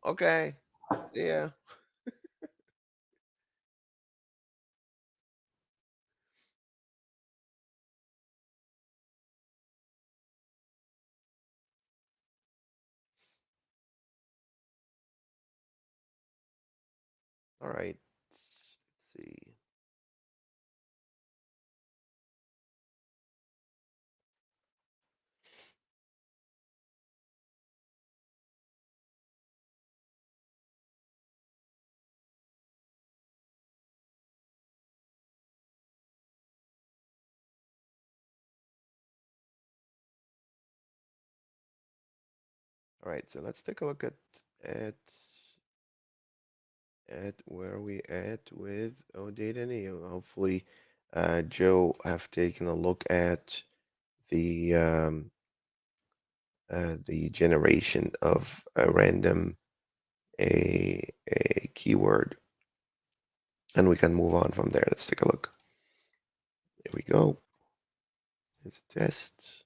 Okay. See ya. All right. Let's see. All right. So let's take a look at at where we at with OData Neo. Hopefully, Joe have taken a look at the generation of a random a keyword, and we can move on from there. Let's take a look. Here we go. It's a test.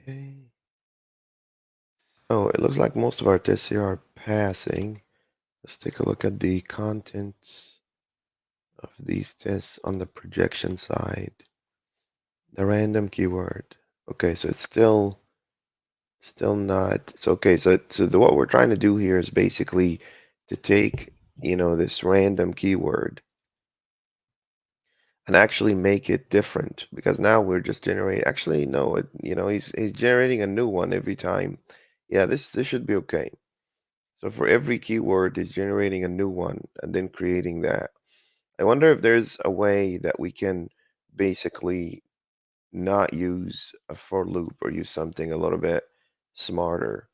Okay. So it looks like most of our tests here are passing. Let's take a look at the contents of these tests on the projection side. The random keyword. Okay, so it's still not. So okay, what we're trying to do here is basically to take, this random keyword and actually make it different, because now we're just generating. Actually, no, he's generating a new one every time. Yeah, this should be okay. So for every keyword, it's generating a new one and then creating that. I wonder if there's a way that we can basically not use a for loop or use something a little bit smarter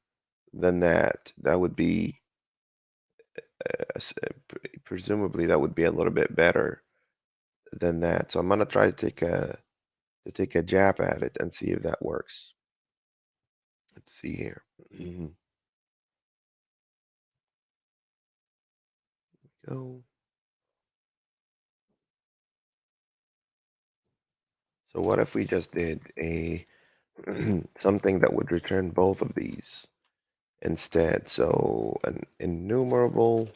than that. That would be, presumably, that would be a little bit better than that. So I'm gonna try to take a jab at it and see if that works. Let's see here. Go. So what if we just did a something that would return both of these instead? So an enumerable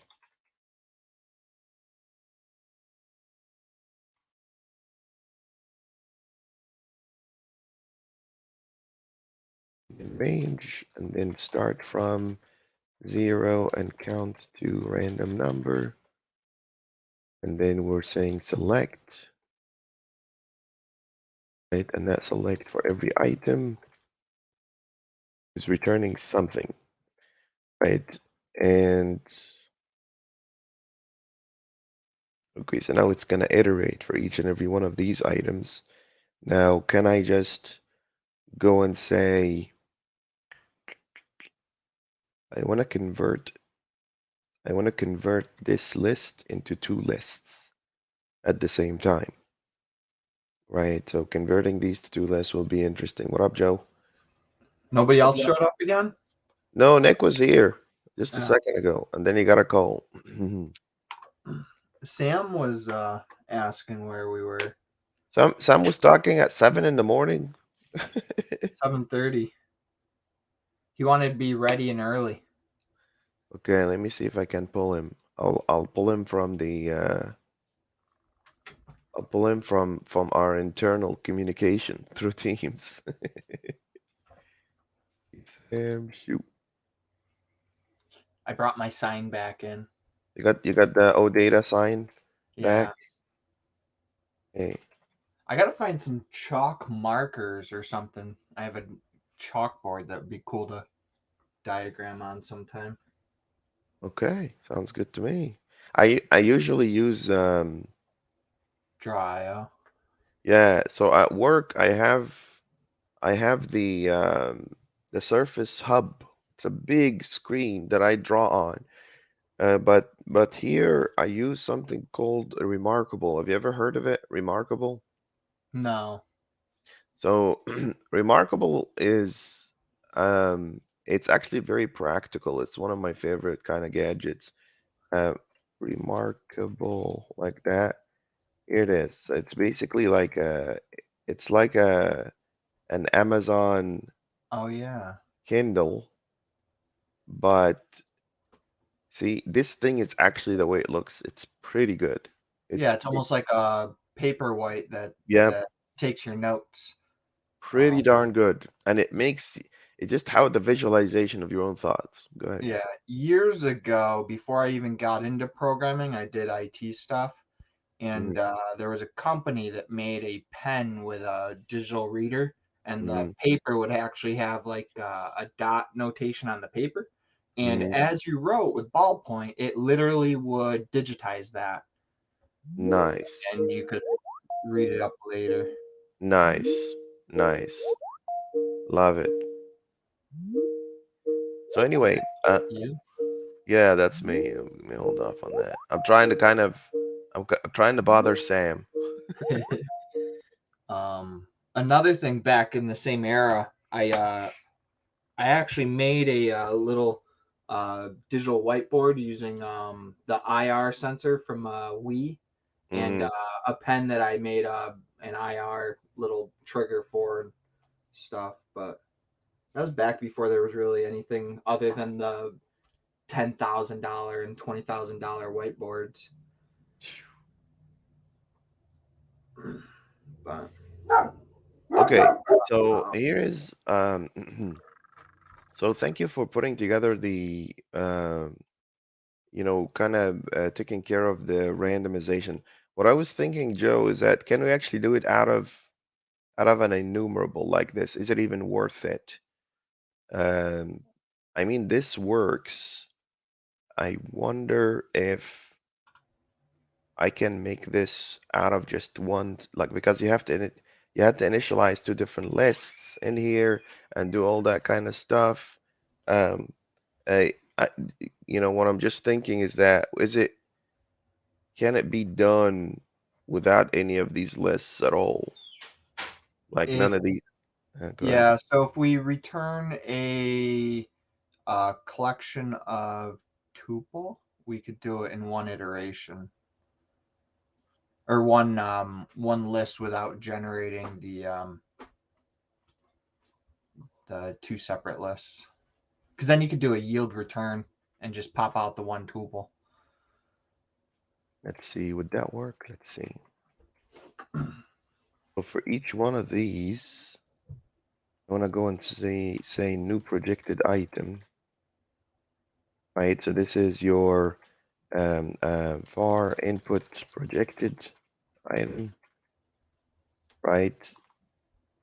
in range, and then start from 0 and count to random number. And then we're saying select, right? And that select for every item is returning something, right? And okay, so now it's gonna iterate for each and every one of these items. Now, can I just go and say, I want to convert, I want to convert this list into two lists at the same time, right? So converting these to two lists will be interesting. What up, Joe? Nobody else showed up again? No, Nick was here just a Uh, second ago, and then he got a call. Sam was asking where we were. Sam was talking at 7 in the morning. 7:30. He wanted to be ready and early. Okay, let me see if I can pull him. I'll pull him from I'll pull him from our internal communication through Teams. Shoot. I brought my sign back in. You got the OData sign back? Yeah. Hey, I gotta find some chalk markers or something. I have a chalkboard that would be cool to diagram on sometime. okay, sounds good to me. I usually use Dry. Yeah, so at work I have the Surface Hub. It's a big screen that I draw on. But here I use something called a Remarkable. Have you ever heard of it? Remarkable? No. So Remarkable is it's actually very practical. It's one of my favorite kind of gadgets. Uh, Remarkable like that. Here it is. It's basically like it's like an Amazon Oh yeah. Kindle, but see, this thing is actually the way it looks. It's pretty good. Yeah, It's it's almost like a paperweight that yeah, that takes your notes. pretty Um, darn good. And it makes it just how the visualization of your own thoughts. Go ahead. yeah, years ago, before I even got into programming, I did IT stuff, Mm-hmm, and there was a company that made a pen with a digital reader, and the mm-hmm, paper would actually have like a dot notation on the paper, and mm-hmm. as you wrote with ballpoint, it literally would digitize that, Nice. and you could read it up later. Nice. Nice. Love it. So anyway, Yeah. yeah, that's me. Let me hold off on that. I'm trying to kind of I'm trying to bother Sam. um, Another thing back in the same era, I actually made a, little digital whiteboard using the IR sensor from Wii and Mm-hmm. a pen that I made an IR little trigger for and stuff. But that was back before there was really anything other than the $10,000 and $20,000 whiteboards. But Okay, so uh, here is so thank you for putting together the kind of taking care of the randomization. What I was thinking, Joe, is that can we actually do it out of an enumerable like this? Is it even worth it? Um, I mean, this works. I wonder if I can make this out of just one, like because you have to initialize two different lists in here and do all that kind of stuff. Um, I what I'm just thinking is that can it be done without any of these lists at all? Like if none of these. Go ahead. yeah, so if we return a collection of tuple, we could do it in one iteration or one list without generating the two separate lists. Because then you could do a yield return and just pop out the one tuple. Let's see, would that work? Let's see. So for each one of these, I want to go and say new projected item, right? So this is your var input projected item, right?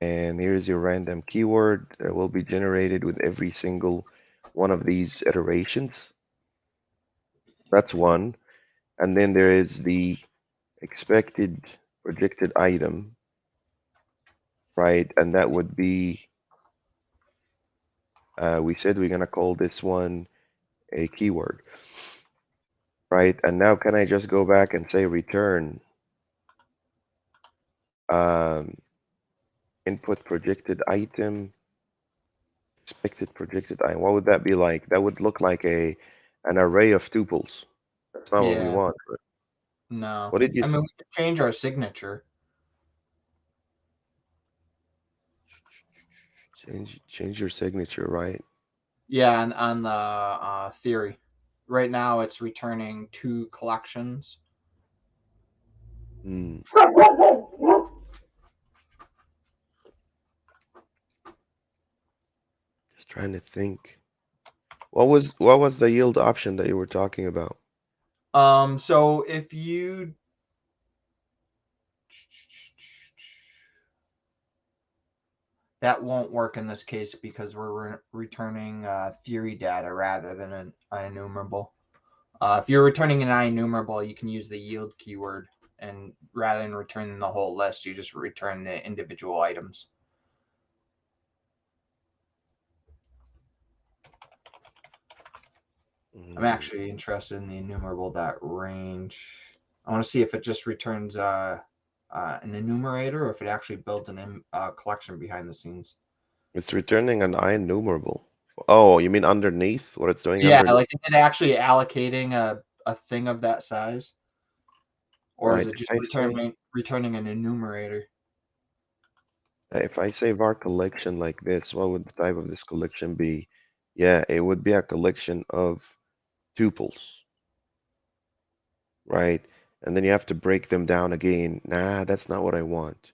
And here's your random keyword that will be generated with every single one of these iterations. That's one. And then there is the expected projected item, right? And that would be, we said we're going to call this one a keyword, right? And now can I just go back and say return um, input projected item, expected projected item? What would that be like? That would look like an array of tuples. That's not what we Yeah, want. But no. what did you I mean, we could change our signature. change your signature, right? Yeah, on the theory. Right now, it's returning two collections. Hmm. Just trying to think. What was the yield option that you were talking about? So if you that won't work in this case because we're returning theory data rather than an enumerable. If you're returning an enumerable, you can use the yield keyword. and rather than returning the whole list, you just return the individual items. I'm Mm, actually interested in the enumerable dot range. I want to see if it just returns an enumerator or if it actually builds an collection behind the scenes. it's returning an IEnumerable. Oh, you mean underneath? What it's doing Yeah, underneath? like is it actually allocating a thing of that size, or is Right. it just If I say returning an enumerator? if I say var collection like this, what would the type of this collection be? Yeah, it would be a collection of tuples, right? And then you have to break them down again. Nah, that's not what I want.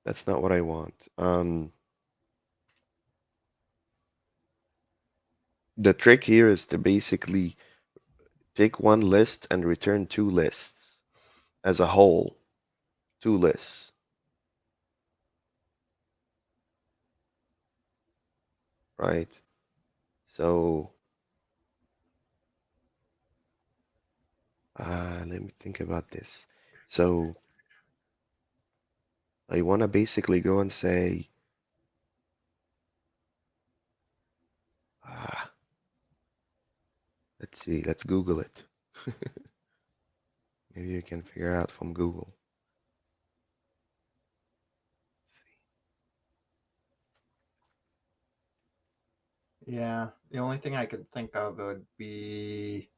That's not what I want. The trick here is to basically take one list and return two lists as a whole, two lists, right? So, let me think about this. So, I want to basically go and say, ah, let's see, let's Google it. Maybe you can figure out from Google. Yeah, the only thing I could think of would be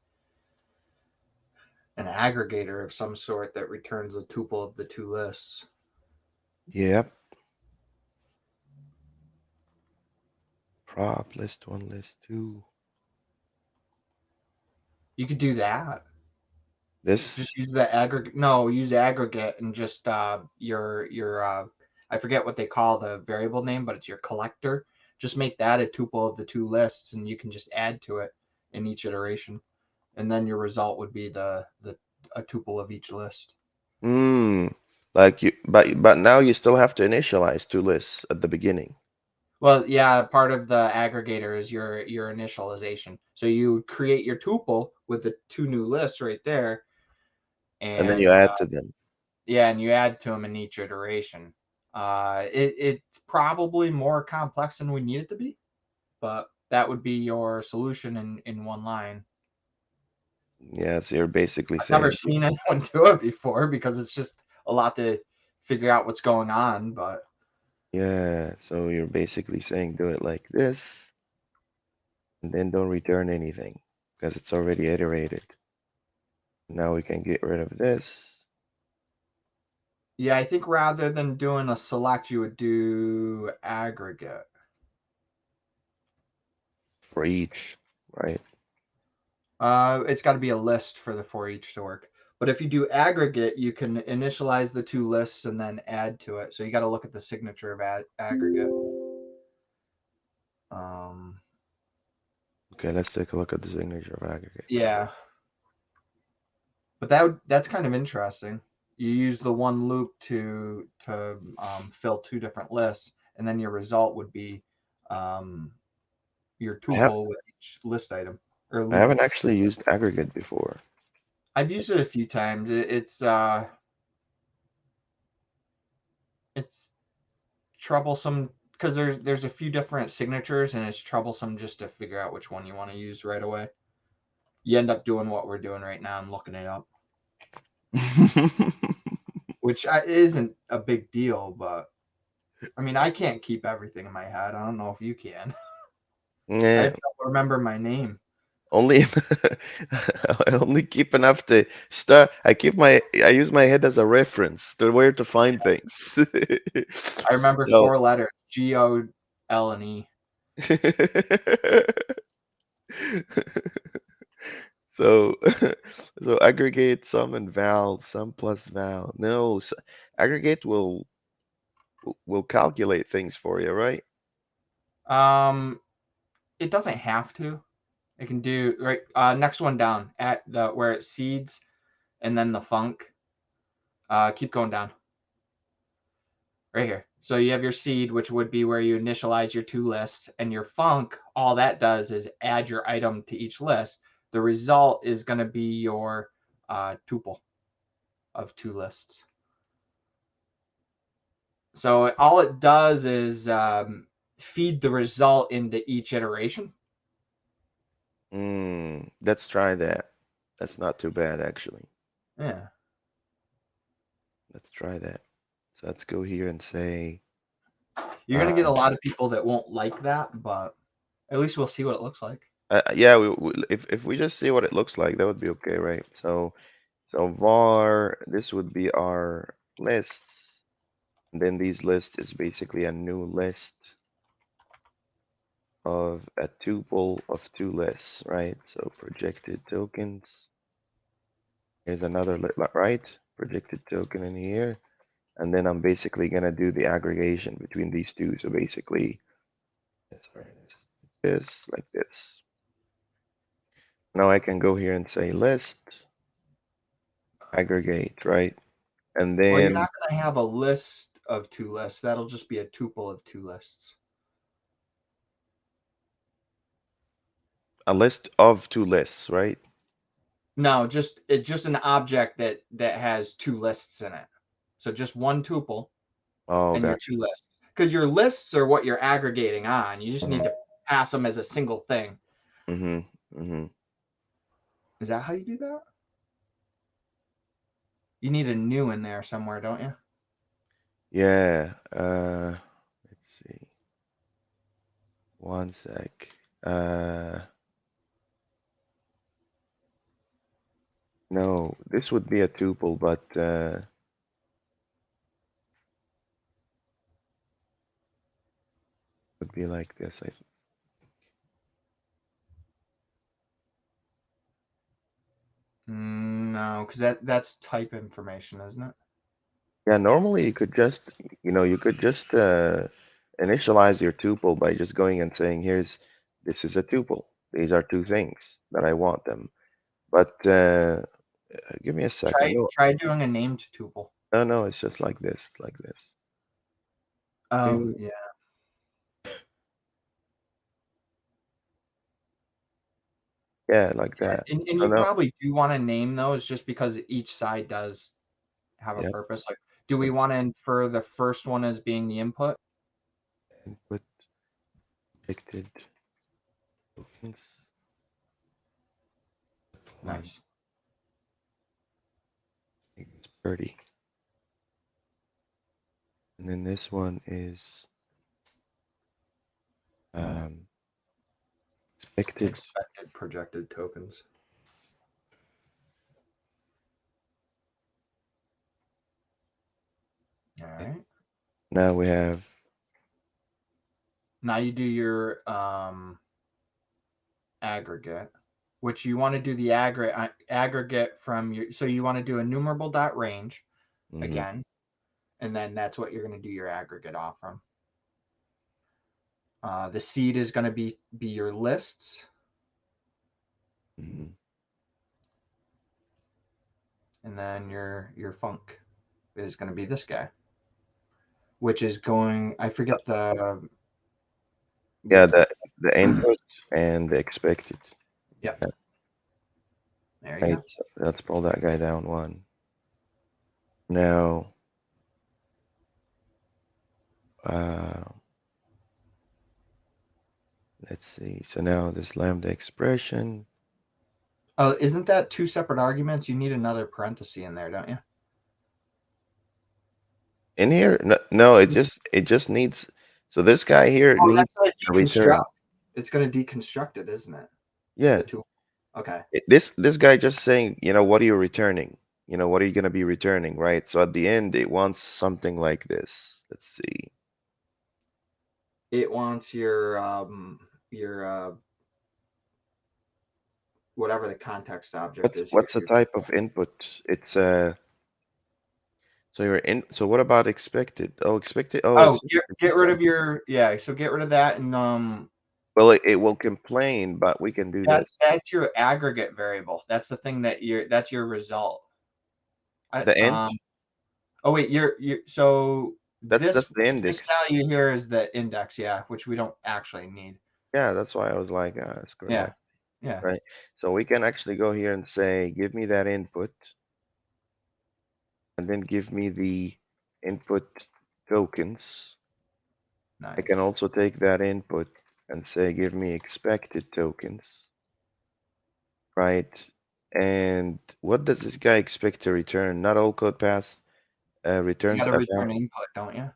an aggregator of some sort that returns a tuple of the two lists. Yep, prop list one, list two. You could do that. This, Just use the aggregate. No, use aggregate and just your I forget what they call the variable name, but it's your collector. Just make that a tuple of the two lists, and you can just add to it in each iteration, and then your result would be the a tuple of each list. hmm, like you, but now you still have to initialize two lists at the beginning, Well, yeah, part of the aggregator is your initialization. So you create your tuple with the two new lists right there, and then you and add to them. yeah, and you add to them in each iteration. It's probably more complex than we need it to be, but that would be your solution in one line. Yeah, so you're basically I've never saying, seen anyone do it before because it's just a lot to figure out what's going on. But yeah, so you're basically saying do it like this, and then don't return anything because it's already iterated. Now we can get rid of this yeah, I think rather than doing a select, you would do aggregate. for each, right? It's got to be a list for the for each to work. But if you do aggregate, you can initialize the two lists and then add to it. So you got to look at the signature of aggregate. Um, Okay, let's take a look at the signature of aggregate. yeah, but that's kind of interesting. You use the one loop to fill two different lists, and then your result would be um, your I have tuple with each list item or I loop. haven't actually used aggregate before. I've used it a few times. It's troublesome because there's a few different signatures and it's troublesome just to figure out which one you want to use right away. You end up doing what we're doing right now and looking it up, which isn't a big deal, but I mean, I can't keep everything in my head. I don't know if you can. I Yeah, have to remember my name. only I only keep enough to start. I use my head as a reference to where to find things. I remember So four letters: GOL and E. so so aggregate sum and val, sum plus val. No, aggregate will calculate things for you, right? Um, it doesn't have to. It can do right. Next one down at the where it seeds and then the func. Keep going down right here. So you have your seed, which would be where you initialize your two lists, and your func. All that does is add your item to each list. The result is going to be your tuple. of two lists. So all it does is feed the result into each iteration. Let's try that. That's not too bad, actually. Yeah. Let's try that. So let's go here and say, You're uh, gonna get a lot of people that won't like that, but at least we'll see what it looks like. yeah, if we just see what it looks like, that would be okay, right? So var, this would be our lists, and then these lists is basically a new list of a tuple of two lists, right? So projected tokens. Here's another right? Projected token in here. And then I'm basically gonna do the aggregation between these two. So basically, sorry, this like this. Now I can go here and say list, aggregate, right? And Well, you're then not gonna have a list of two lists. That'll just be a tuple of two lists. a list of two lists, right? No, just an object that has two lists in it. So just one tuple Oh, and your gotcha. two lists. Because your lists are what you're aggregating on. You just need Uh-huh. to pass them as a single thing. Mm-hmm. Mm-hmm. Is that how you do that? You need a new in there somewhere, don't you? Yeah. Let's see. One sec. No, this would be a tuple, but would be like this, I think. No, because that's type information, isn't it? Yeah, normally you could just, you could just initialize your tuple by just going and saying, this is a tuple. These are two things that I want them. But give me a sec. I know. Try doing a named tuple. No, no, it's just like this. It's like this. Oh, Mm, yeah. yeah, like Yeah, that. and So you now, probably do want to name those just because each side does have a yep. purpose. Like, do So we this want to infer the first one as being the input? input predicted tokens one Nice. equals 30. And then this one is um, expected. Expected projected tokens. All right. Now we have Now you do your aggregate, which you want to do the aggregate from your. So you want to do enumerable dot range mhm, again, and then that's what you're going to do your aggregate off from. The seed is going to be your lists, mhm. and then your func is going to be this guy, which is going. I forget the. Yeah, Yeah. the input and the expected. Yep. Yeah, There you right. go. So let's pull that guy down one. Now, uh, let's see. So now this lambda expression Oh, isn't that two separate arguments? You need another parenthesis in there, don't you? in here, no, no, it just needs. So this guy here Oh, that's needs going a to deconstruct. return. It's going to deconstruct it, isn't it? Yeah, The two. Okay. this guy just saying, what are you returning? What are you gonna be returning, right? So at the end, it wants something like this. Let's see. It wants your whatever the context object What's is here. what's the type of input? It's so you're in. So what about expected? Oh, expected. Oh, Oh, it's get just rid of your yeah. So get rid of that, and well, it will complain, but we can do this. that's your aggregate variable. That's the thing that's your result. I The end. oh wait, you so That's the this index. value here is the index, yeah, which we don't actually need. Yeah, that's why I was like, screw Yeah, that, yeah. right? So we can actually go here and say, give me that input. and then give me the input tokens. I can Nice. also take that input and say, give me expected tokens, right? And what does this guy expect to return? Not all code paths You returns got to a return value. input, don't you?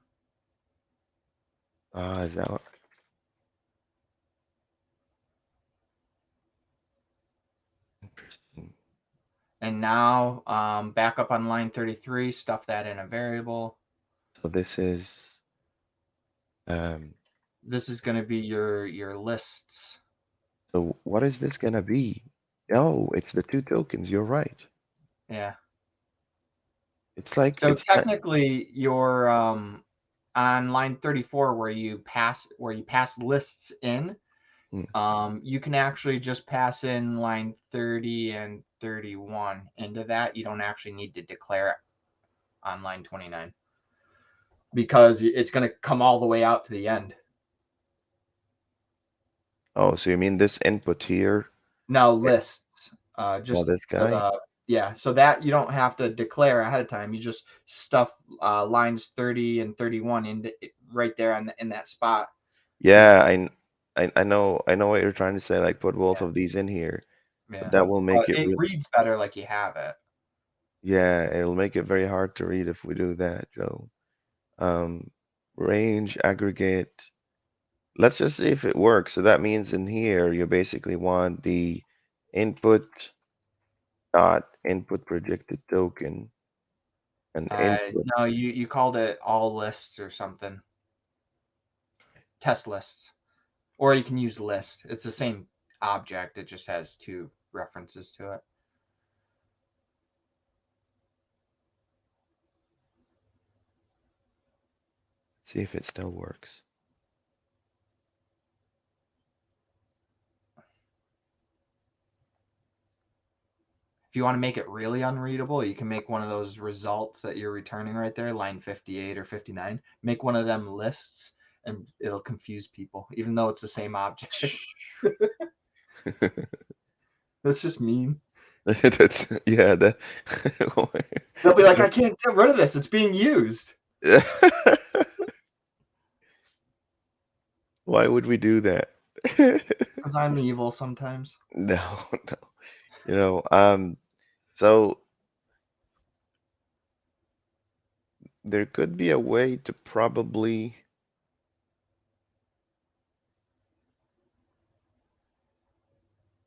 Ah, is that what? Interesting. And now, back up on line 33, stuff that in a variable. So this is um, This is going to be your lists. so what is this gonna be? Oh, it's the two tokens. You're right. Yeah. It's like So it's like technically, your on line 34 where you pass lists in, hmm. you can actually just pass in line 30 and 31 into that. You don't actually need to declare it on line 29 because it's going to come all the way out to the end. Oh, so you mean this input here? No eh, lists, Oh, just this for guy? the yeah. So that you don't have to declare ahead of time. You just stuff lines 30 and 31 in right there in that spot. You Yeah, can I know what you're trying to say. Like put both yeah of these in here, but yeah. that will make it It real. reads better like you have it. Yeah, it'll make it very hard to read if we do that, Joe. Um, range aggregate. Let's just see if it works. So that means in here you basically want the input dot input projected token and input. No, you called it all lists or something. Test lists, or you can use list. It's the same object. It just has two references to it. See if it still works. If you want to make it really unreadable, you can make one of those results that you're returning right there, line 58 or 59. Make one of them lists and it'll confuse people, even though it's the same object. That's just mean. That's yeah, that They'll be like, I Joe- can't get rid of this. It's being used. Why would we do that? Because I'm evil sometimes. No, no. You know, so there could be a way to probably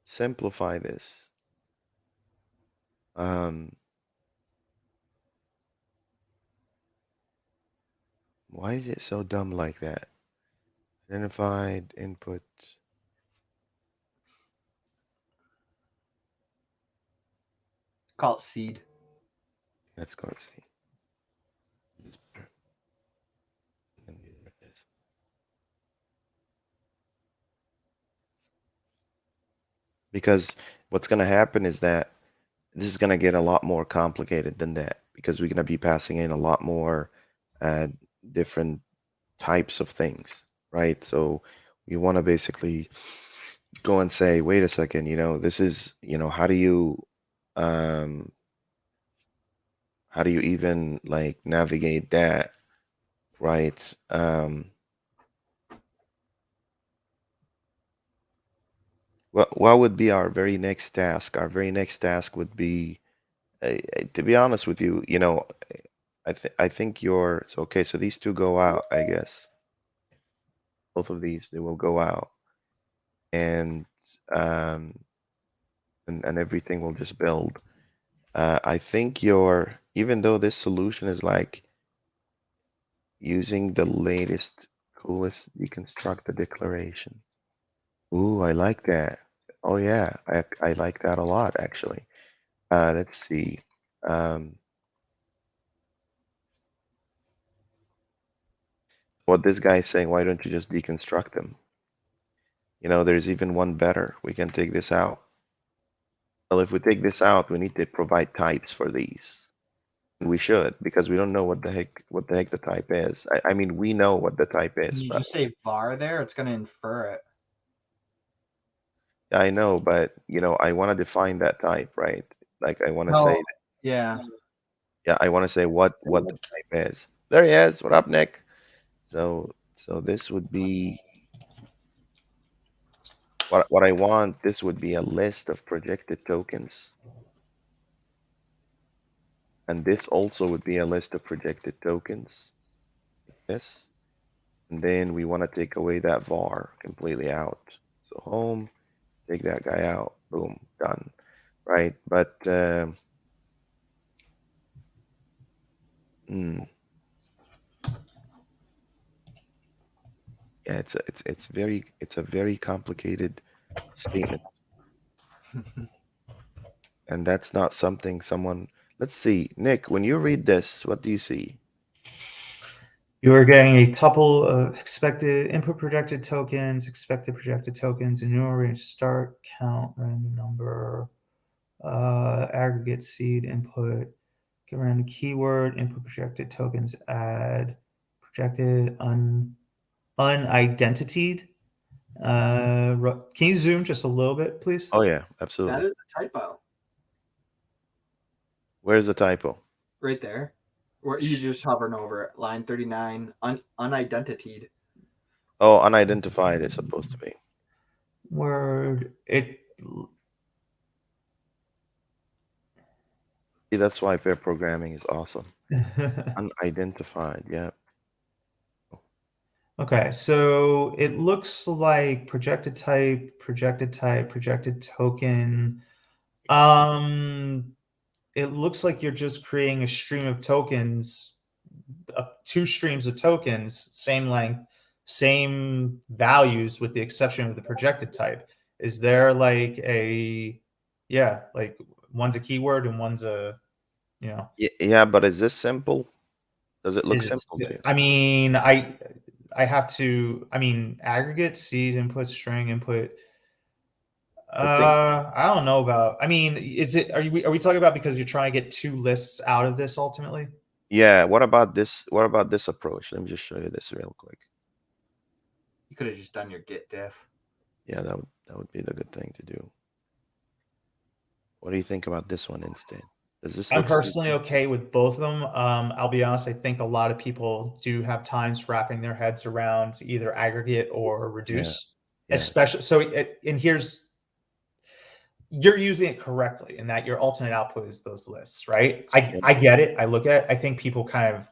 simplify this. Um, why is it so dumb like that? Identified input. Call it seed. Let's go and see. This better than this. Because what's going to happen is that this is going to get a lot more complicated than that because we're going to be passing in a lot more uh, different types of things, right? So we want to basically go and say, wait a second, this is, um, how do you even like navigate that, right? What would be our very next task? Our very next task would be, to be honest with you, I think you're so okay. So these two go out, I guess. Both of these they will go out, and um, and everything will just build. I think you're even though this solution is like using the latest, coolest deconstruct the declaration. Ooh, I like that. Oh yeah, I like that a lot actually. Let's see. Um, what this guy is saying, why don't you just deconstruct them? There's even one better. We can take this out. Well, if we take this out, we need to provide types for these. And we should, because we don't know what the heck the type is. I mean, we know what the type Can is, you but just say var there? It's going to infer it. I know, but I want to define that type, right? Like I want to say No, that, yeah. Yeah, I want to say what the type is. There he is. What up, Nick? So this would be what I want. This would be a list of projected tokens, and this also would be a list of projected tokens. This, and then we want to take away that var completely out. So home, take that guy out. Boom, done. Right? But mm, yeah, it's a very complicated statement, and that's not something someone. Let's see, Nick. When you read this, what do you see? You are getting a tuple of expected input expected projected tokens, enumerate start, count, random number, aggregate seed input, get random keyword, input projected tokens, add projected unidentitied. Can you zoom just a little bit, please? Oh yeah, That absolutely. is a typo Where's the typo? right there. Where you just hovering over it. Line 39, unidentitied. Oh, unidentified is supposed to be. Word it. See, that's why pair programming is awesome. Unidentified, yeah. Okay, so it looks like projected token. Um, it looks like you're just creating a stream of tokens, two streams of tokens, same length, same values, with the exception of the projected type. Is there like yeah, like one's a keyword and one's a, you know, Yeah, but is this simple? Does it look is simple to you? I mean, I have to, I mean, aggregate seed input string input. I think, I don't know about. I mean, are we talking about because you're trying to get two lists out of this ultimately? yeah, what about this? What about this approach? Let me just show you this real quick. You could have just done your git diff. Yeah, that would be the good thing to do. What do you think about this one instead? Does this I'm look personally simple? okay with both of them. I'll be honest. I think a lot of people do have times wrapping their heads around either aggregate or Yeah, reduce, yeah, especially. So, and here's, you're using it correctly in that your alternate output is those lists, right? yeah, I get it. I look at it. I think people kind of,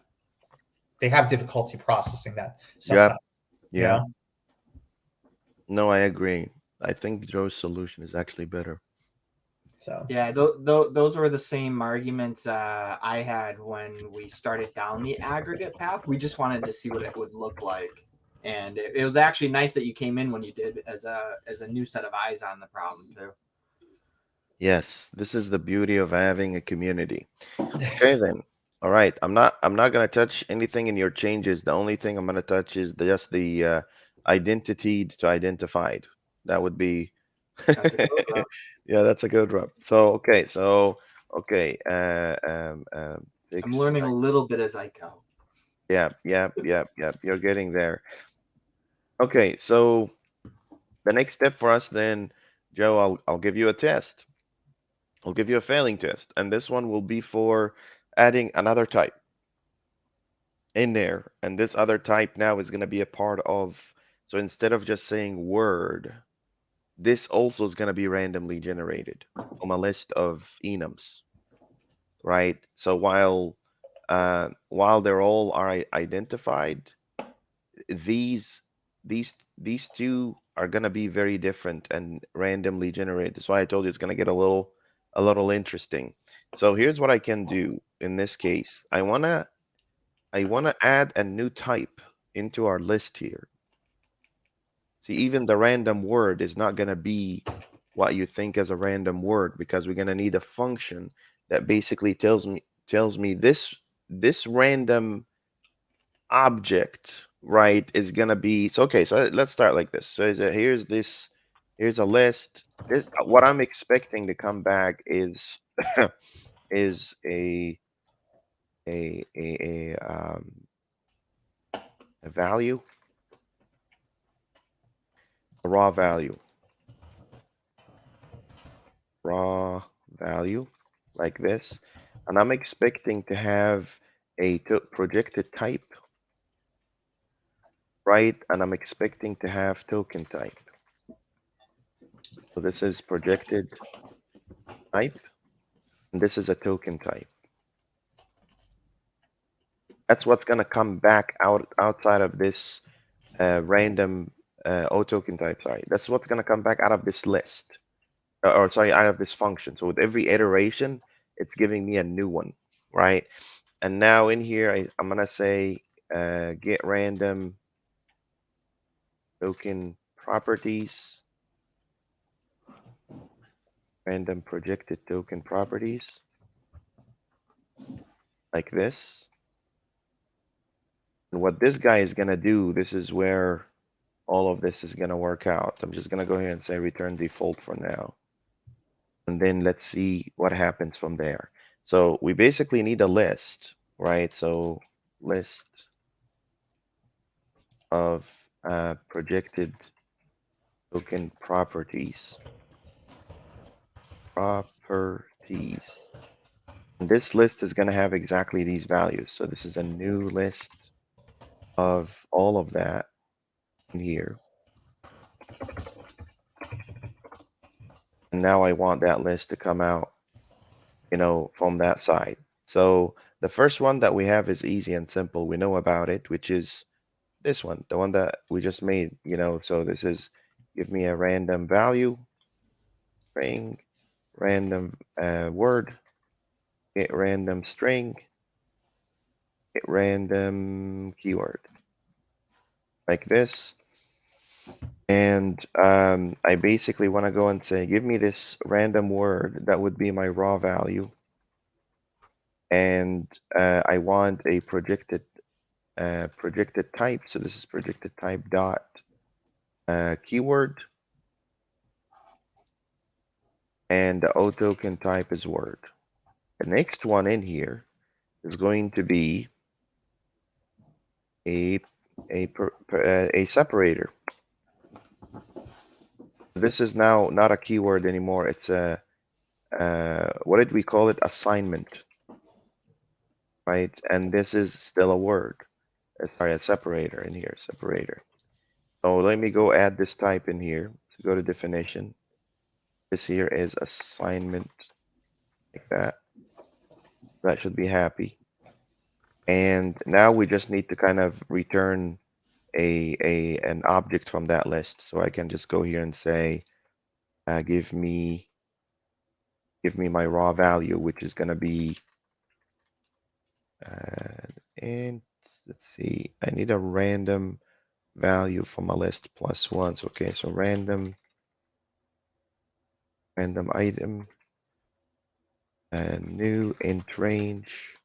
they have difficulty processing that yeah, sometimes, you yeah. know. No, I agree. I think Joe's solution is actually better. So Yeah, those were the same arguments I had when we started down the aggregate path. We just wanted to see what it would look like, and it was actually nice that you came in when you did as a new set of eyes on the problem too. Yes, this is the beauty of having a community. Okay then. All right. I'm not gonna touch anything in your changes. The only thing I'm gonna touch is just the identity to identified. That would be That's a code rough. yeah, that's a good rub. So okay, I'm fix. learning a little bit as I go. Yeah, yeah, yeah, yeah. You're getting there. Okay, so the next step for us then, Joe, I'll give you a test. I'll give you a failing test, and this one will be for adding another type in there. And this other type now is going to be a part of, so instead of just saying word, this also is going to be randomly generated from a list of enums, right? So while they're all are identified, these these two are going to be very different and randomly generated. That's why I told you it's going to get a little interesting. So here's what I can do in this case. I want to add a new type into our list here. See, even the random word is not going to be what you think as a random word, because we're going to need a function that basically tells me this random object, right, is going to be. So okay, so let's start like this. So here's a list. This what I'm expecting to come back is is a value, a raw value like this. and I'm expecting to have a projected type, right? And I'm expecting to have token type. So this is projected type, and this is a token type. That's what's going to come back outside of this random O token type. Sorry, that's what's going to come back out of this list, or sorry, out of this function. So with every iteration, it's giving me a new one, right? And now in here, I'm going to say get random token properties, random projected token properties, like this. And what this guy is going to do, this is where all of this is going to work out. I'm just going to go here and say return default for now. And then let's see what happens from there. So we basically need a list, right? So list of projected token properties. Properties. And this list is going to have exactly these values. So this is a new list of all of that in here. And now I want that list to come out, from that side. So the first one that we have is easy and simple. We know about it, which is this one, the one that we just made, so this is give me a random value, string, random word, get random string, get random keyword, like this. And I basically want to go and say, give me this random word that would be my raw value. And I want a projected type. So this is projected type dot keyword, and the O token type is word. The next one in here is going to be a a separator. This is now not a keyword anymore. It's a what did we call it? Assignment, right? And this is still a word. Sorry, a separator in here. Separator. So let me go add this type in here. So go to definition. This here is assignment, like that. That should be happy. And now we just need to kind of return an object from that list. So I can just go here and say, give me my raw value, which is going to be, and let's see, I need a random value from a list plus ones. Okay, so random item, new int range,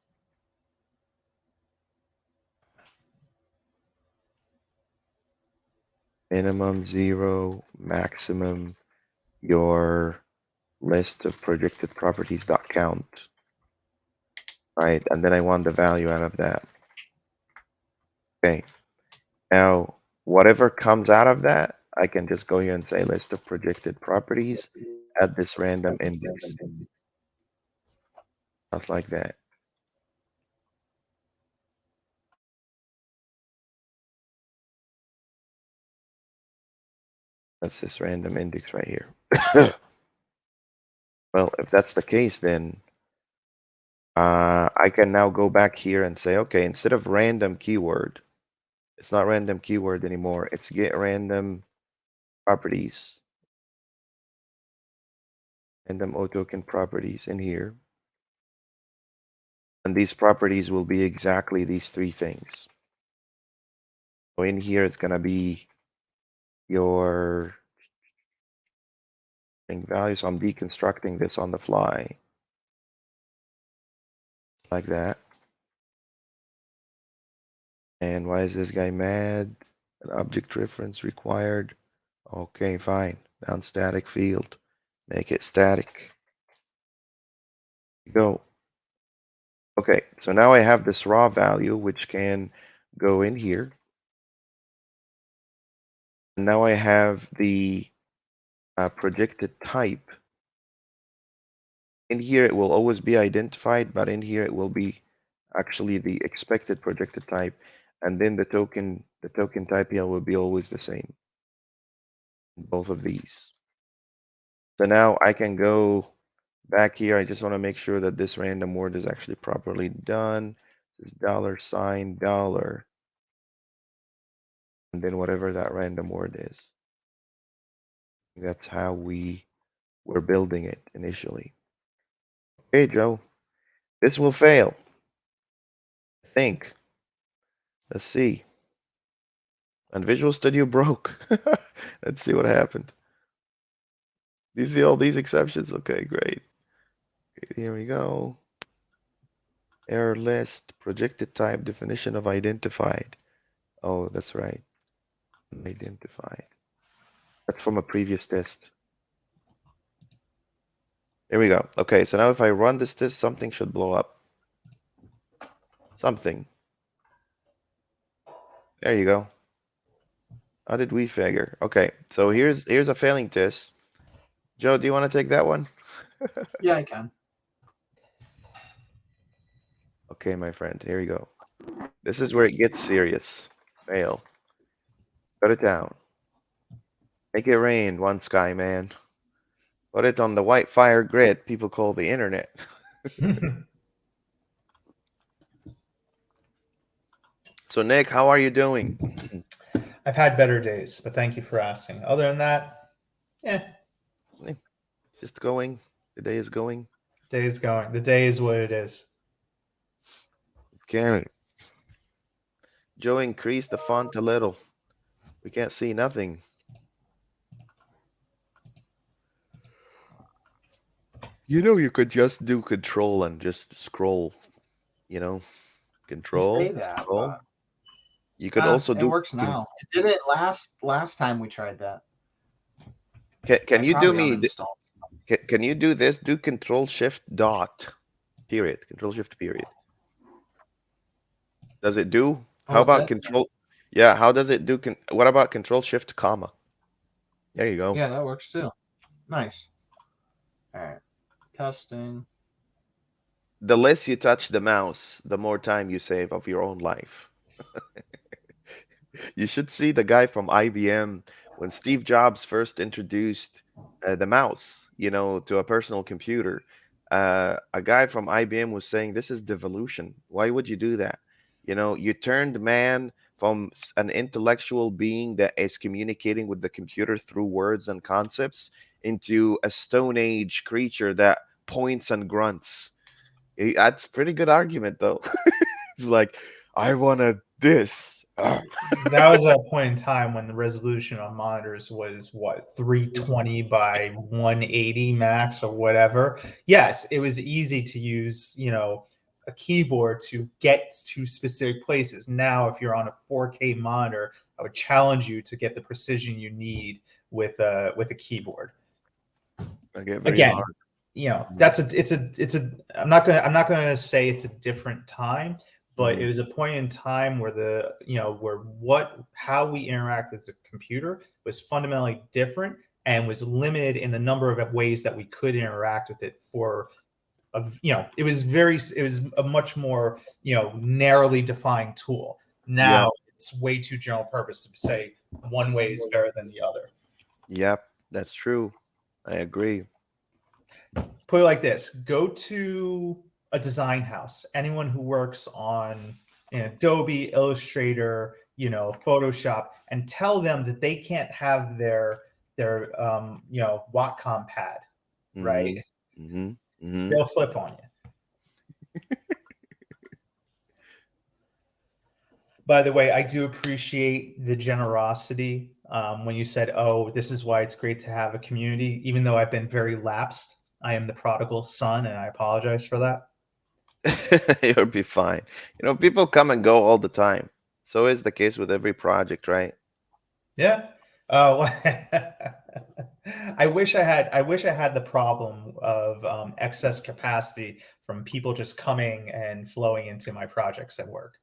minimum 0, maximum your list of projected properties dot count, right? And then I want the value out of that. Okay. Now, whatever comes out of that, I can just go here and say list of projected properties at this random index, just like that. That's this random index right here. Well, if that's the case, then I can now go back here and say, okay, instead of random keyword, it's not random keyword anymore. It's get random properties, random O token properties in here. And these properties will be exactly these three things. So in here, it's going to be your string value. So I'm deconstructing this on the fly, like that. And why is this guy mad? An object reference required. Okay, fine. Down static field. Make it static. Go. Okay, so now I have this raw value, which can go in here. And now I have the projected type In here, it will always be identified, but in here, it will be actually the expected projected type. And then the token type here will be always the same, both of these. So now I can go back here. I just want to make sure that this random word is actually properly done. This $ dollar, and then whatever that random word is. That's how we were building it initially. Okay, Joe, this will fail. I think. Let's see. And Visual Studio broke. Let's see what happened. Do you see all these exceptions? Okay, great. Okay, here we go. Error list, projected type, definition of identified. Oh, that's right. Identified. That's from a previous test. There we go. Okay, so now if I run this test, something should blow up. Something. There you go. How did we figure? Okay, so here's a failing test. Joe, do you want to take that one? Yeah, I can. Okay, my friend, here you go. This is where it gets serious. Fail. Put it down. Make it rain, one sky man. Put it on the white fire grid people call the internet. So Nick, how are you doing? I've had better days, but thank you for asking. Other than that, yeah, It's just going. The day is going. day is going. The day is what it is. Okay. Joe, increase the font a little. We can't see nothing. You know, you could just do control and just scroll, you know, You say control, that, scroll. but You could also it do, works now. It didn't last time we tried that. can I you do probably me, uninstalled. can you do this? Do control shift dot, period, control shift period. Does it do? How Oh, about that, control? Yeah, how does it do? What about control shift comma? There you go. yeah, that works too. Nice. All right, testing. The less you touch the mouse, the more time you save of your own life. You should see the guy from IBM when Steve Jobs first introduced the mouse, to a personal computer. A guy from IBM was saying, "This is devolution. Why would you do that? You turned man from an intellectual being that is communicating with the computer through words and concepts into a Stone Age creature that points and grunts." That's pretty good argument, though. It's like, I wanted this. Ugh. That was a point in time when the resolution on monitors was what, 320 by 180 max or whatever. Yes, it was easy to use, a keyboard to get to specific places. Now, if you're on a 4K monitor, I would challenge you to get the precision you need with a keyboard. I get very Again, hard. that's it's a I'm not gonna say it's a different time, but it Mhm. was a point in time where how we interact with the computer was fundamentally different and was limited in the number of ways that we could interact with it it was a much more narrowly defined tool. Yeah. Now it's way too general purpose to say one way is better than the other. Yep. That's true. I agree. Put it like this: go to a design house, anyone who works on Adobe, Illustrator, Photoshop, and tell them that they can't have their Wacom pad, right? Mhm. Mhm. Mhm. They'll flip on you. By the way, I do appreciate the generosity when you said, "Oh, this is why it's great to have a community." Even though I've been very lapsed, I am the prodigal son, and I apologize for that. You'll be fine. People come and go all the time. So is the case with every project, right? Yeah. I wish I had the problem of excess capacity from people just coming and flowing into my projects at work.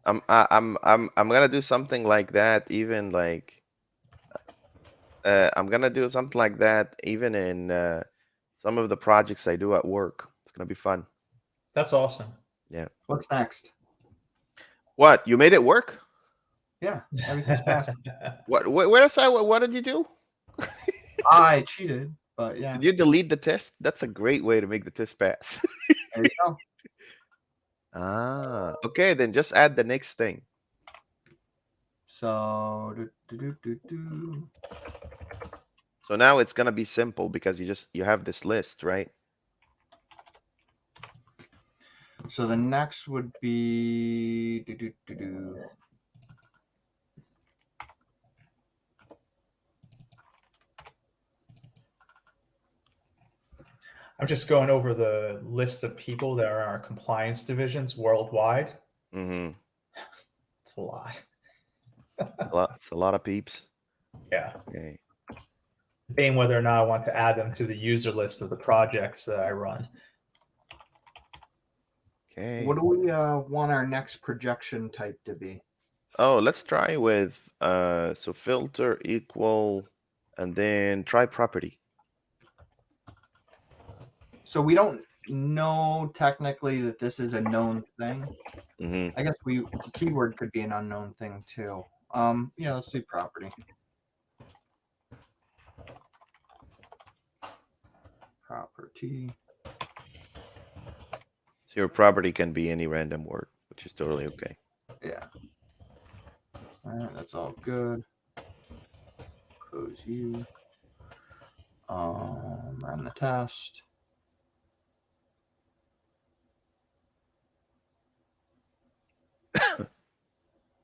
I'm gonna do something like that, even like I'm gonna do something like that even in some of the projects I do at work. It's gonna be fun. That's awesome. Yeah. What's next? What? You made it work? Yeah, everything's passed. What? Where else? What did you do? I cheated, but yeah, Did you delete the test? That's a great way to make the test pass. there you go. Ah, okay, then just add the next thing. So, do. So now it's gonna be simple because you have this list, right? So the next would be do. I'm just going over the list of people that are in our compliance divisions worldwide. Mm-hmm. It's a lot. It's a lot of peeps. Yeah. Okay. Debating whether or not I want to add them to the user list of the projects that I run. Okay. What do we want our next projection type to be? Oh, let's try with so filter equal and then try property. So we don't know technically that this is a known thing. Mm-hmm. I guess keyword could be an unknown thing too. Yeah, let's do property. Property. So your property can be any random word, which is totally okay. Yeah. All right, that's all good. Close you. Run the test.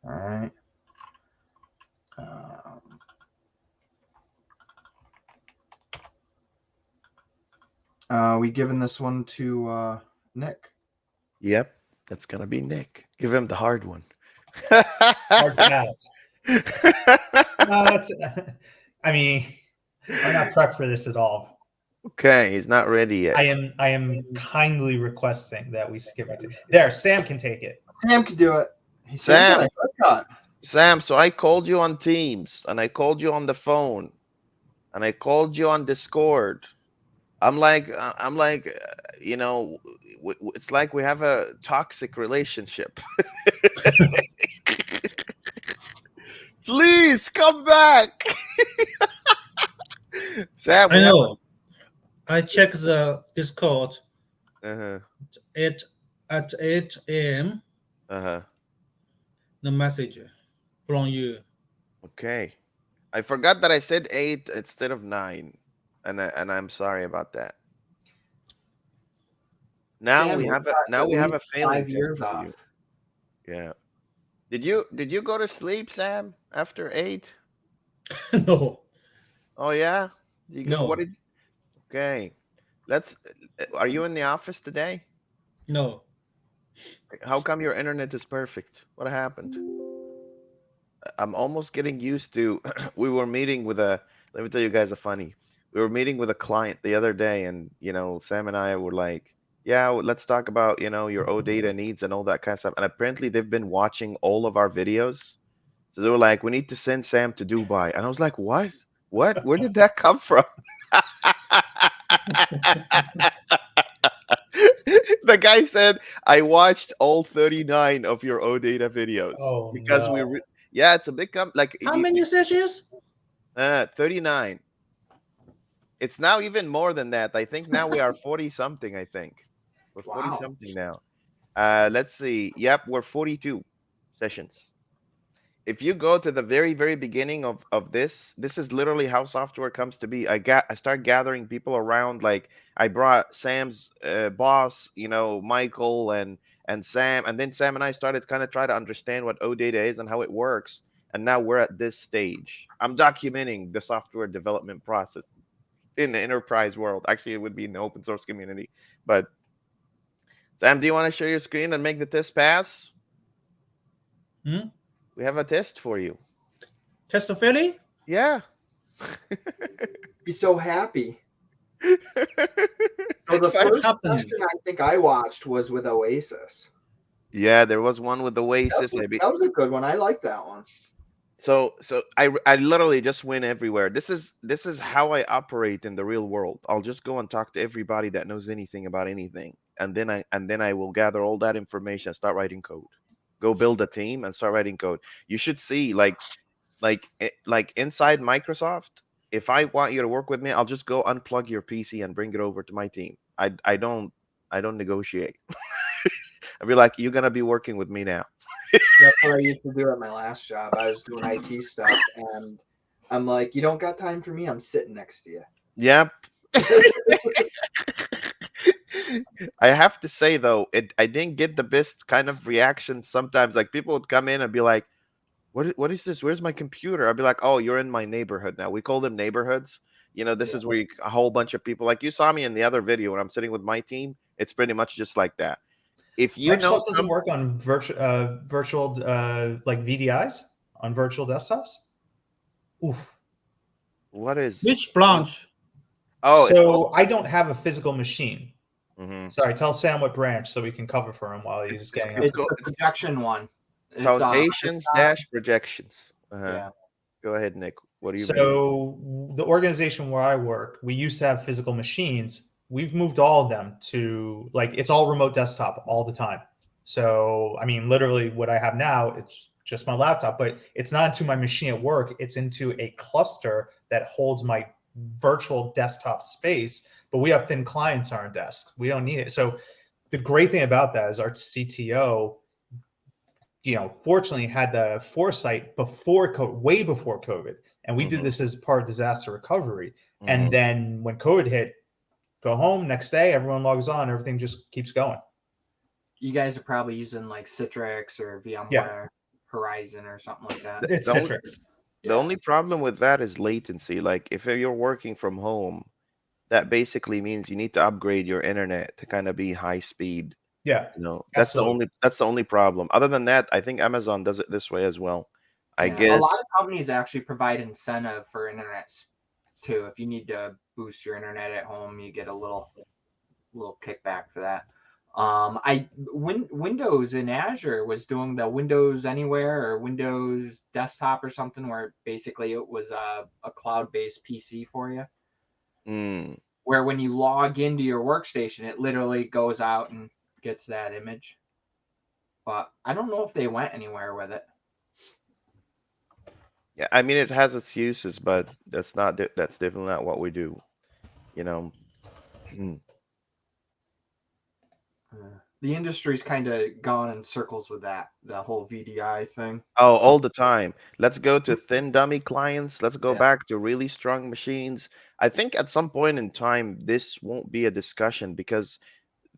All right. We giving this one to Nick. Yep, that's gonna be Nick. Give him the hard one. Hard pass. No, that's. I mean, I'm not prepped for this at all. Okay, he's not ready yet. I am kindly requesting that we skip it. There, Sam can take it. Sam can do it. Sam. Got a haircut. Sam, so I called you on Teams and I called you on the phone and I called you on Discord. I'm like, it's like we have a toxic relationship. Please come back. Sam, I know. I check the Discord Uh-huh. at 8 a.m. Uh-huh. The message from you. Okay. I forgot that I said 8 instead of 9. And I'm sorry about that. Now Sam, we you have a got now at we have a least failing 5 test years for off. you. Yeah. Did you go to sleep, Sam, after 8? No, Oh yeah? You go what no, did Okay. Are you in the office today? no. How come your internet is perfect? What happened? I'm almost getting used to we were meeting with a let me tell you guys a funny. We were meeting with a client the other day and Sam and I were like, yeah, let's talk about, your OData needs and all that kind of stuff. And apparently they've been watching all of our videos. So they were like, we need to send Sam to Dubai. And I was like, what? What? Where did that come from? The guy said, I watched all 39 of your OData videos Oh because no! yeah, it's a big How many sessions? 39. It's now even more than that. I think now we are 40 something, I think. We're 40 Wow. something now. Let's see. Yep, we're 42 sessions. If you go to the very, very beginning of this is literally how software comes to be. I start gathering people around. Like I brought Sam's boss, Michael and Sam, and then Sam and I started kind of try to understand what OData is and how it works. And now we're at this stage. I'm documenting the software development process in the enterprise world. Actually, it would be in the open source community. But Sam, do you want to share your screen and make the test pass? Hmm? We have a test for you. Test Philly? Yeah. He's so happy. So the Fine. first happening? session I think I watched was with Oasis. Yeah, there was one with Oasis. That was a good one. I like that one. So I literally just win everywhere. This is how I operate in the real world. I'll just go and talk to everybody that knows anything about anything, and then I will gather all that information and start writing code. Go build a team and start writing code. You should see like inside Microsoft. If I want you to work with me, I'll just go unplug your PC and bring it over to my team. I don't negotiate. I'll be like, you're gonna be working with me now. That's what I used to do at my last job. I was doing IT stuff, and I'm like, you don't got time for me? I'm sitting next to you. Yep. I have to say though, I didn't get the best kind of reaction sometimes. Like people would come in and be like, what is this? Where's my computer?" I'd be like, "Oh, you're in my neighborhood now." We call them neighborhoods. This Yeah. is where a whole bunch of people, like you saw me in the other video when I'm sitting with my team. It's pretty much just like that. If you know Microsoft doesn't some, work on virtual like VDIs on virtual desktops. Oof. what is Which what? branch? Oh, it's called. So I don't have a physical machine. Mhm. Sorry, tell Sam what branch so we can cover for him while he's getting It's up. It's called the projection one. It's foundations uh, dash projections. yeah. Go ahead, Nick. What do you mean? So the organization where I work, we used to have physical machines. We've moved all of them to like it's all remote desktop all the time. So I mean, literally, what I have now, it's just my laptop, but it's not into my machine at work. It's into a cluster that holds my virtual desktop space. But we have thin clients on our desk. We don't need it. So the great thing about that is our CTO, fortunately had the foresight before COVID, way before COVID. And we did Mhm, this as part of disaster recovery. And mhm. then when COVID hit, go home next day, everyone logs on, everything just keeps going. You guys are probably using like Citrix or Yeah, VMware Horizon or something like that. it's The only Citrix. the Yeah. only problem with that is latency. Like if you're working from home, that basically means you need to upgrade your internet to kind of be high speed. Yeah, That's the absolutely. only problem. Other than that, I think Amazon does it this way as well. I Yeah. A lot guess. of companies actually provide incentive for internets too. If you need to boost your internet at home, you get a little kickback for that. Windows in Azure was doing the Windows Anywhere or Windows Desktop or something, where basically it was a cloud-based PC for you, Mm, where when you log into your workstation, it literally goes out and gets that image. But I don't know if they went anywhere with it. yeah, I mean it has its uses, but that's definitely not what we do. You know. The industry's kind of gone in circles with the whole VDI thing. Oh, all the time. Let's go to thin dummy clients. Let's go Yeah. back to really strong machines. I think at some point in time, this won't be a discussion because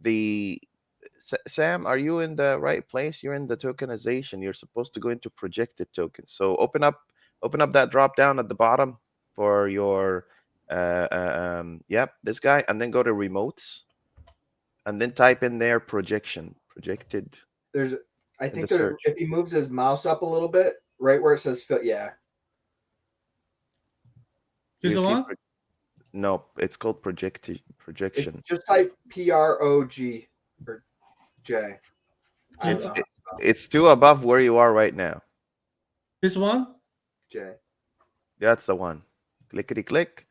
the Sam, are you in the right place? You're in the tokenization. You're supposed to go into projected tokens. So open up that drop down at the bottom for your yep, this guy, and then go to remotes, and then type in there projected There's, I in the think there, search. if he moves his mouse up a little bit, right where it says fit, yeah. Do This you see? one? No, it's called It projection. just type PROG or J. I don't It's know how it, to spell it's two above where you are right now. This one? J. That's the one. Clickety click.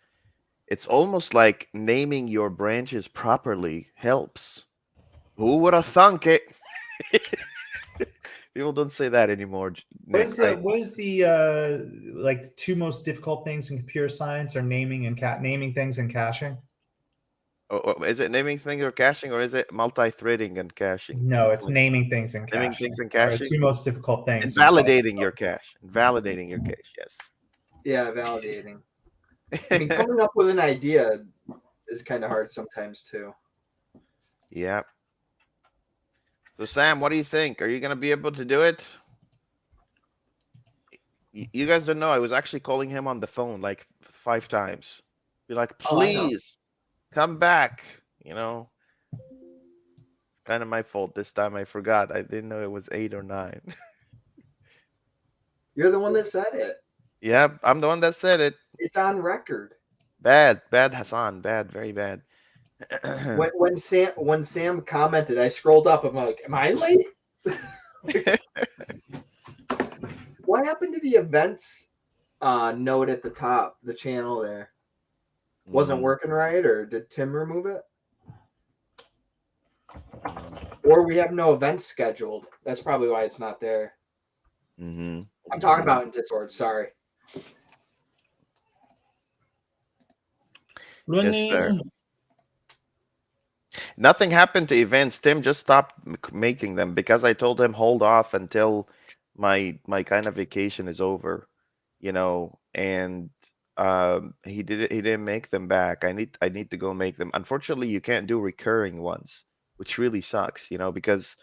It's almost like naming your branches properly helps. Who would have thunk it? People don't say that anymore, Nick, right? What is the like the two most difficult things in computer science are naming and naming things and caching? Or is it naming things or caching, or is it multi-threading and caching? No, Which it's one? naming things and Naming caching things and are the caching two most difficult and things in software. validating your cache. And validating your cache, Yeah, validating. I mean, yes. coming up with an idea is kind of hard sometimes too. Yeah. So Sam, what do you think? Are you gonna be able to do it? You guys don't know. I was actually calling him on the phone like 5 times. Be like, Oh, I know. please come back. It's kind of my fault this time. I forgot. I didn't know it was 8 or 9. You're the one that said it. Yep, I'm the one that said it. It's on record. Bad, Hassan. Bad, very bad. When Sam commented, I scrolled up. I'm like, am I late? What happened to the events node at the top, the channel there? Wasn't Mm, working right, or did Tim remove it? mm, Or we have no events scheduled. That's probably why it's not there. mm-hmm, I'm talking mm-hmm. about in Discord. Sorry. Yes, sir. Running. Nothing happened to events. Tim just stopped making them because I told him hold off until my kind of vacation is over, and he didn't make them back. I need to go make them. Unfortunately, you can't do recurring ones, which really sucks, because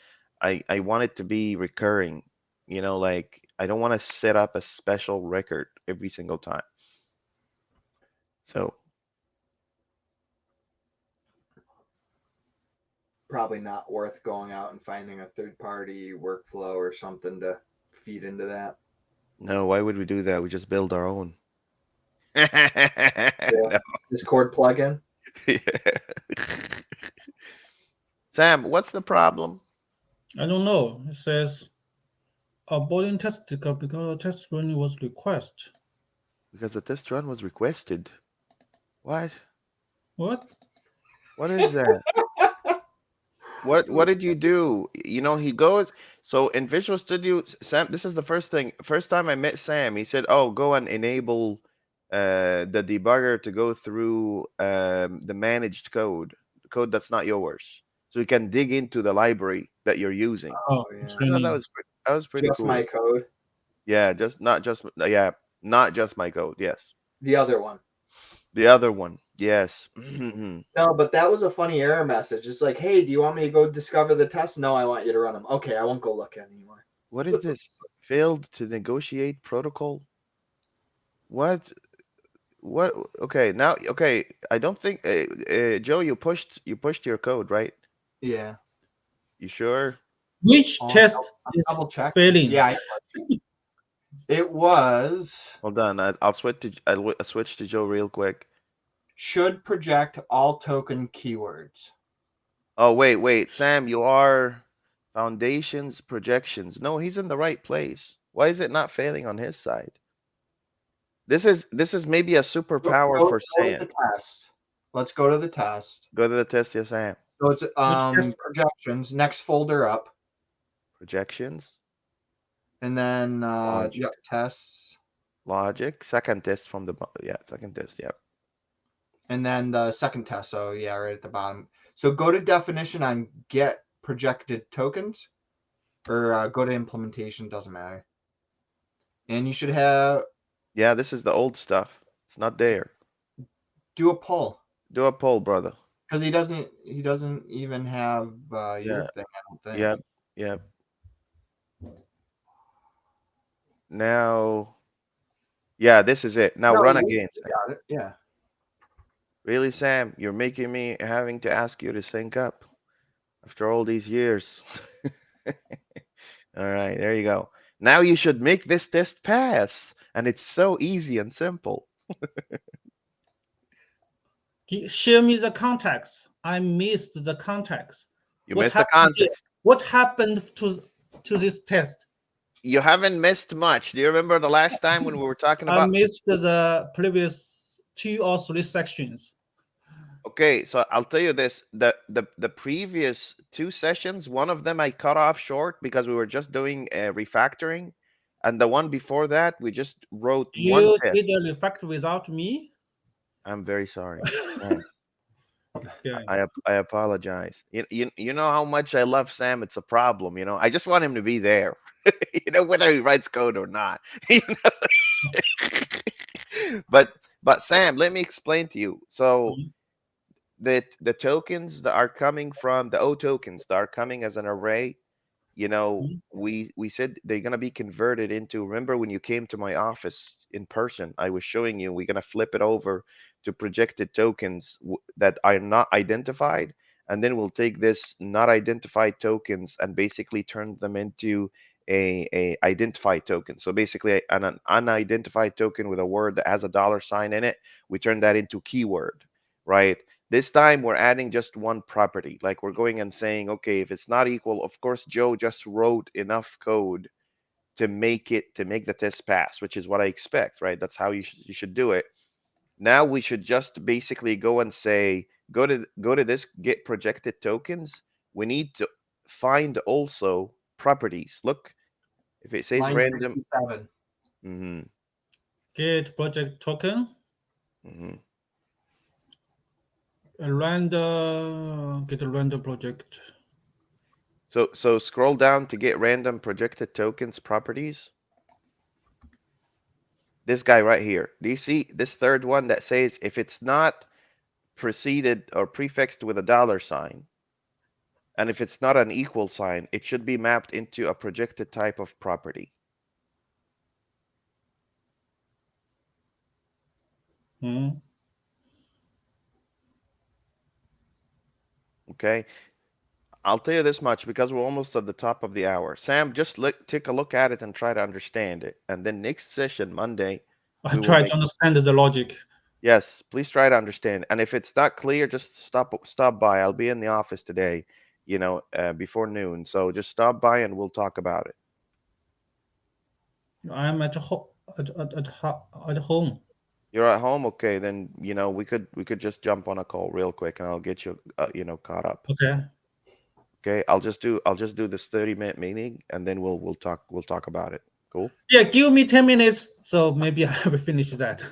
I want it to be recurring, like I don't want to set up a special record every single time. So Probably not worth going out and finding a third party workflow or something to feed into that. no, why would we do that? We just build our own. Yeah. No. Discord plugin. Sam, what's the problem? I don't know. It says aborting test because test running was request. Because the test run was requested. What? What? What is that? What did you do? He goes, so in Visual Studio, Sam, this is the first time I met Sam. He said, "Oh, go and enable the debugger to go through the managed code, the code that's not yours, so you can dig into the library that you're using." Oh, Yeah. it's I thought running. that was pretty Just my cool. code. Yeah, not just my code. Yes, The other one. the other one. Yes. No, but that was a funny error message. It's like, hey, do you want me to go discover the test? No, I want you to run them. Okay, I won't go look at it anymore. What is this? Failed to negotiate protocol? What? What? Okay, now, okay. I don't think, Joe, you pushed your code, right? Yeah. You sure? Which Oh, test I'm is double checking. failing? Yeah, it was Hold on. I'll switch to Joe real quick. should project all token keywords. Oh, wait, Sam, you are foundations projections. No, he's in the right place. Why is it not failing on his side? This is maybe a superpower for Go to Sam. the test. Let's go to the test. Go to the test, yes, Sam. So it's Which test? projections, next folder up, Projections, and then logic, tests, logic. Second test from yeah, second test. Yep. and then the second test. So yeah, right at the bottom. So go to definition on get projected tokens, or go to implementation. Doesn't matter. And you should have Yeah, this is the old stuff. It's not there. do a poll Do a poll, brother. because he doesn't even have your Yeah, thing. I don't think. yep, yep. Now, yeah, this is it. Now No, run you again, Sam. got it. Yeah. Really, Sam? You're making me having to ask you to sync up after all these years. All right, there you go. Now you should make this test pass, and it's so easy and simple. Share me the context. I missed the context. You What missed the happened here? context. What happened to this test? You haven't missed much. Do you remember the last time when we were talking I about? missed the previous 2 or 3 sections. Okay, so I'll tell you this: the previous 2 sessions, one of them I cut off short because we were just doing refactoring, and the one before that we just wrote one You test. did a refactor without me. I'm very sorry. Sam, Okay. I apologize. You know how much I love Sam. It's a problem. I just want him to be there. Whether he writes code or not. You know? But Sam, let me explain to you. So Mhm. the tokens that are coming from the O tokens that are coming as an array, Mhm. we said they're gonna be converted into. Remember when you came to my office in person, I was showing you we're gonna flip it over to projected tokens that are not identified, and then we'll take this not identified tokens and basically turn them into a identified token. So basically an unidentified token with a word that has a dollar sign in it, we turn that into keyword, right? This time we're adding just one property. Like we're going and saying, okay, if it's not equal, of course, Joe just wrote enough code to make the test pass, which is what I expect, right? That's how you should do it. Now we should just basically go and say, go to this get projected tokens. We need to find also properties. Look, if it says Line random, 67. mm-hmm, Get project token, mm-hmm. get a random project. So scroll down to get random projected tokens properties. This guy right here. Do you see this third one that says if it's not preceded or prefixed with a $sign, and if it's not an equal sign, it should be mapped into a projected type of property. Hmm. Okay. I'll tell you this much because we're almost at the top of the hour. Sam, just take a look at it and try to understand it. And then next session, Monday, I we will try to make, understand the logic. yes, please try to understand. And if it's not clear, just stop by. I'll be in the office today, before noon. So just stop by and we'll talk about it. I'm at home. You're at home? Okay, then, we could just jump on a call real quick and I'll get you, caught up. Okay. Okay, I'll just do this 30-minute meeting and then we'll talk about it. Cool? Yeah, give me 10 minutes, so maybe I will finish that.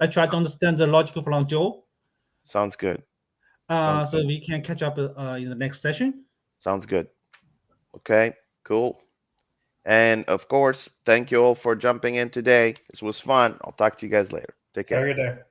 I try to understand the logic from Joe. Sounds good. Sounds So good. we can catch up in the next session. Sounds good. Okay, cool. And of course, thank you all for jumping in today. This was fun. I'll talk to you guys later. Take Have care. a good day.